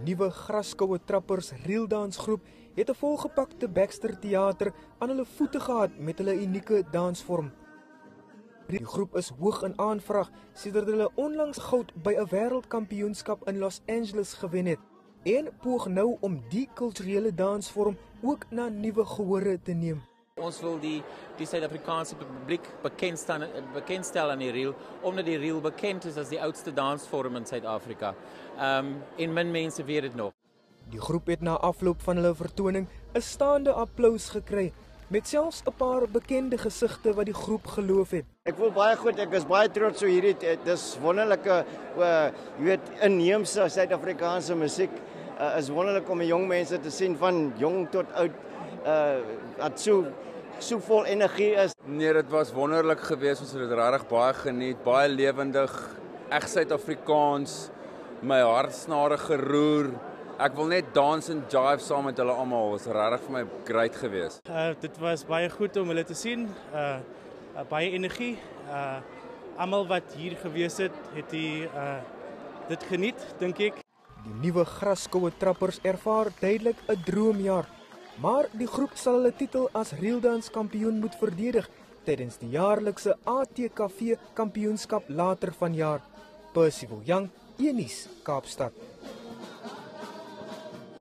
nuwe Graskoue Trappers reeldansgroep het 'n volgepakte Baxter Theater aan hulle voete gehad met hulle unieke dansvorm. Die groep is hoog in aanvraag sedert hulle onlangs goud by 'n wêreldkampioenskap in Los Angeles gewen het en poog nou om die kulturele dansvorm ook na nuwe gehore te neem. Ons wil die Suid-Afrikaanse publiek bekendstel aan die reel, omdat die reel bekend is as die oudste dansvorm in Suid-Afrika. En min mense weet dit nog. Die groep het na afloop van hulle vertoning 'n staande applous gekry, met selfs 'n paar bekende gesigte wat die groep geloof het. Ek voel baie goed, ek is baie trots so hierdie, dis wonderlike, jy weet, inheemse Suid-Afrikaanse musiek. Is wonderlik om die jong mense te sien van jong tot oud, wat so vol energie is. Nee, dit was wonderlik geweest, ons het dit regtig baie geniet, baie lewendig, reg Suid-Afrikaans, my hartsnare geroer. Ek wil net dans en jive saam met hulle almal, was regtig vir my great geweest. Dit was baie goed om hulle te sien, baie energie. Almal wat hier gewees het dit geniet, dink ek. Die nuwe Graskoue Trappers ervaar duidelik 'n droomjaar, maar die groep sal hulle titel as reeldanskampioen moet verdedig tydens die jaarlikse ATKV kampioenskap later vanjaar. Percival Young, Unies, Kaapstad.